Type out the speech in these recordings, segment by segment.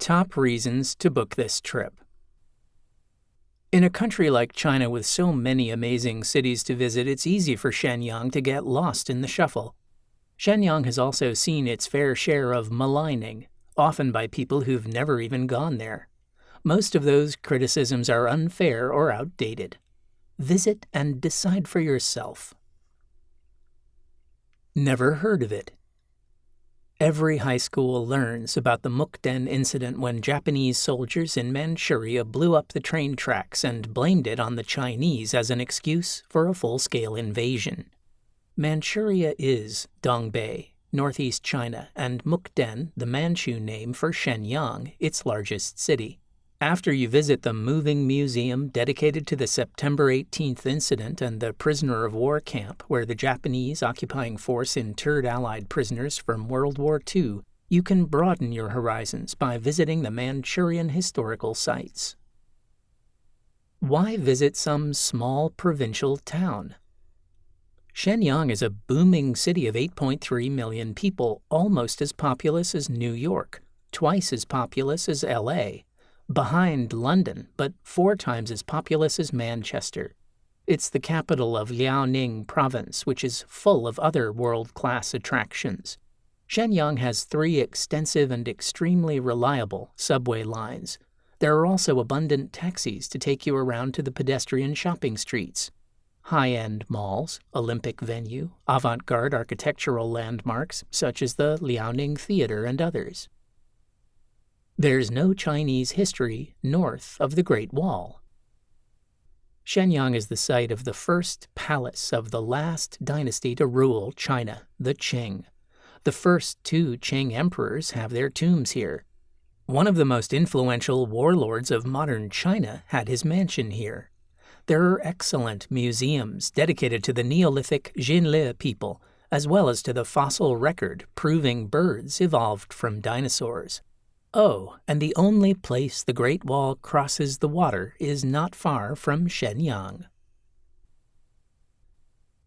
Top reasons to book this trip. In a country like China with so many amazing cities to visit, it's easy for Shenyang to get lost in the shuffle. Shenyang has also seen its fair share of maligning, often by people who've never even gone there. Most of those criticisms are unfair or outdated. Visit and decide for yourself. Never heard of it. Every high school learns about the Mukden incident when Japanese soldiers in Manchuria blew up the train tracks and blamed it on the Chinese as an excuse for a full-scale invasion. Manchuria is Dongbei, northeast China, and Mukden, the Manchu name for Shenyang, its largest city. After you visit the moving museum dedicated to the September 18th incident and the prisoner of war camp where the Japanese occupying force interred Allied prisoners from World War II, you can broaden your horizons by visiting the Manchurian historical sites. Why visit some small provincial town? Shenyang is a booming city of 8.3 million people, almost as populous as New York, twice as populous as LA. Behind London, but 4 times as populous as Manchester. It's the capital of Liaoning province, which is full of other world-class attractions. Shenyang has 3 extensive and extremely reliable subway lines. There are also abundant taxis to take you around to the pedestrian shopping streets. High-end malls, Olympic venue, avant-garde architectural landmarks such as the Liaoning Theater and others. There's no Chinese history north of the Great Wall. Shenyang is the site of the first palace of the last dynasty to rule China, the Qing. The first 2 Qing emperors have their tombs here. One of the most influential warlords of modern China had his mansion here. There are excellent museums dedicated to the Neolithic Jinli people, as well as to the fossil record proving birds evolved from dinosaurs. Oh, and the only place the Great Wall crosses the water is not far from Shenyang.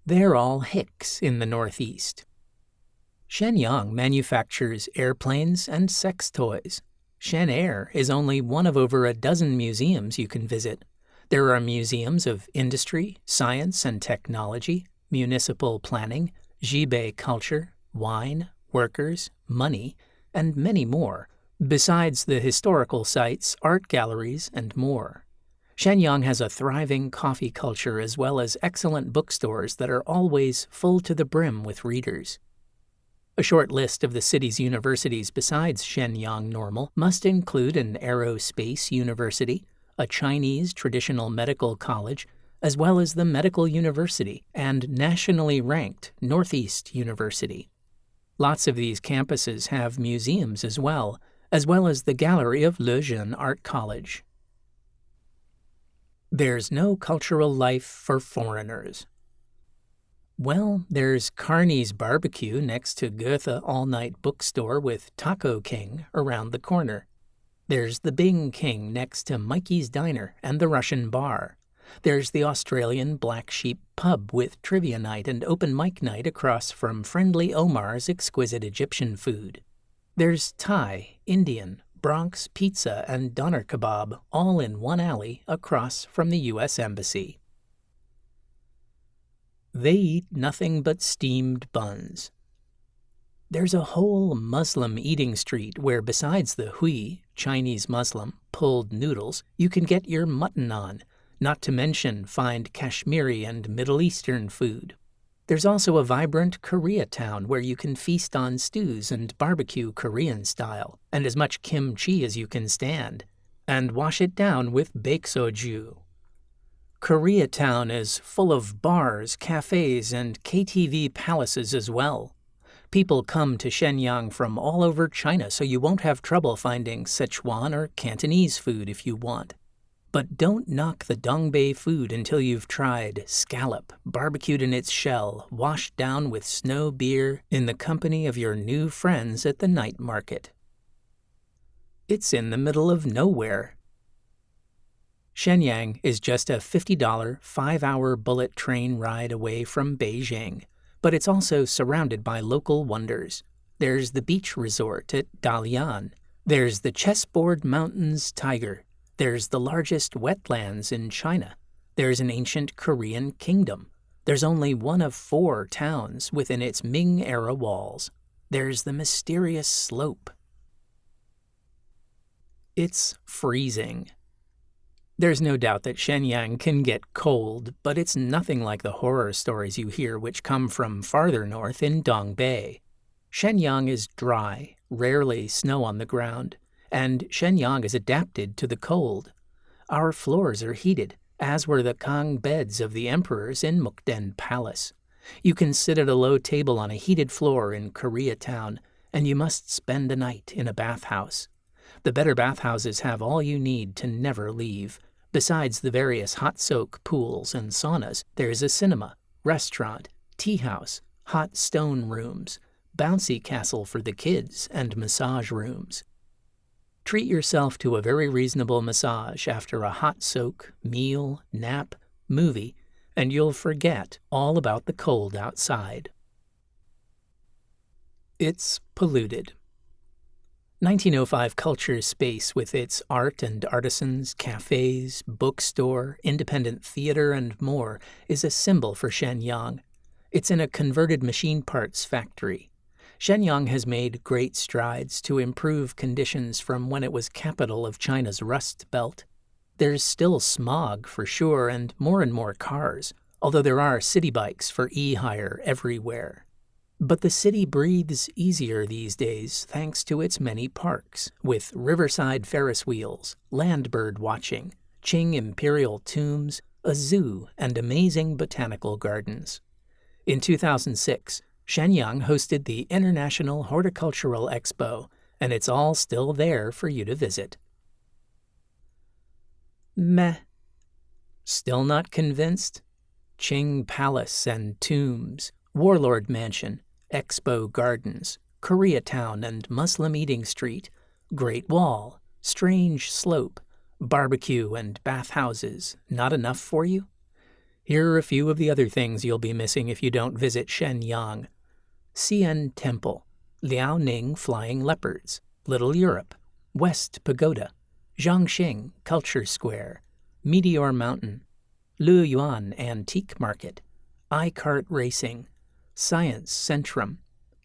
They're all hicks in the Northeast. Shenyang manufactures airplanes and sex toys. Shen Air is only one of over a dozen museums you can visit. There are museums of industry, science and technology, municipal planning, Jibei culture, wine, workers, money, and many more. Besides the historical sites, art galleries, and more. Shenyang has a thriving coffee culture as well as excellent bookstores that are always full to the brim with readers. A short list of the city's universities besides Shenyang Normal must include an aerospace university, a Chinese traditional medical college, as well as the Medical University and nationally ranked Northeast University. Lots of these campuses have museums as well as the gallery of Le Jeune Art College. There's no cultural life for foreigners. Well, there's Carney's Barbecue next to Goethe All-Night Bookstore with Taco King around the corner. There's the Bing King next to Mikey's Diner and the Russian Bar. There's the Australian Black Sheep Pub with Trivia Night and Open Mic Night across from Friendly Omar's exquisite Egyptian food. There's Thai, Indian, Bronx pizza, and doner kebab all in one alley across from the U.S. Embassy. They eat nothing but steamed buns. There's a whole Muslim eating street where besides the hui, Chinese Muslim, pulled noodles, you can get your mutton on, not to mention find Kashmiri and Middle Eastern food. There's also a vibrant Koreatown where you can feast on stews and barbecue Korean style, and as much kimchi as you can stand, and wash it down with baeksoju. Koreatown is full of bars, cafes, and KTV palaces as well. People come to Shenyang from all over China, so you won't have trouble finding Sichuan or Cantonese food if you want. But don't knock the Dongbei food until you've tried scallop, barbecued in its shell, washed down with snow beer in the company of your new friends at the night market. It's in the middle of nowhere. Shenyang is just a $50 5-hour bullet train ride away from Beijing, but it's also surrounded by local wonders. There's the beach resort at Dalian, There's the Chessboard Mountains tiger. There's the largest wetlands in China. There's an ancient Korean kingdom. There's only one of 4 towns within its Ming-era walls. There's the mysterious slope. It's freezing. There's no doubt that Shenyang can get cold, but it's nothing like the horror stories you hear which come from farther north in Dongbei. Shenyang is dry, rarely snow on the ground, and Shenyang is adapted to the cold. Our floors are heated, as were the Kang beds of the emperors in Mukden Palace. You can sit at a low table on a heated floor in Koreatown, and you must spend a night in a bathhouse. The better bathhouses have all you need to never leave. Besides the various hot soak pools and saunas, there's a cinema, restaurant, tea house, hot stone rooms, bouncy castle for the kids, and massage rooms. Treat yourself to a very reasonable massage after a hot soak, meal, nap, movie, and you'll forget all about the cold outside. It's polluted. 1905 Culture Space, with its art and artisans, cafes, bookstore, independent theater, and more, is a symbol for Shenyang. It's in a converted machine parts factory. Shenyang has made great strides to improve conditions from when it was capital of China's Rust Belt. There's still smog for sure, and more cars, although there are city bikes for e-hire everywhere. But the city breathes easier these days thanks to its many parks, with riverside Ferris wheels, land bird watching, Qing imperial tombs, a zoo, and amazing botanical gardens. In 2006, Shenyang hosted the International Horticultural Expo, and it's all still there for you to visit. Meh. Still not convinced? Qing Palace and tombs, Warlord Mansion, Expo Gardens, Koreatown and Muslim Eating Street, Great Wall, Strange Slope, barbecue and bathhouses, not enough for you? Here are a few of the other things you'll be missing if you don't visit Shenyang. Xian Temple, Liaoning Flying Leopards, Little Europe, West Pagoda, Zhangxing Culture Square, Meteor Mountain, Luyuan Antique Market, iCart Racing, Science Centrum,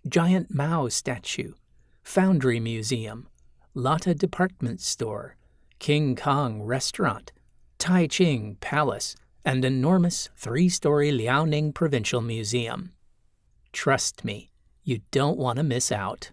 Giant Mao Statue, Foundry Museum, Lotte Department Store, King Kong Restaurant, Taiching Palace, and enormous 3-story Liaoning Provincial Museum. Trust me, you don't want to miss out.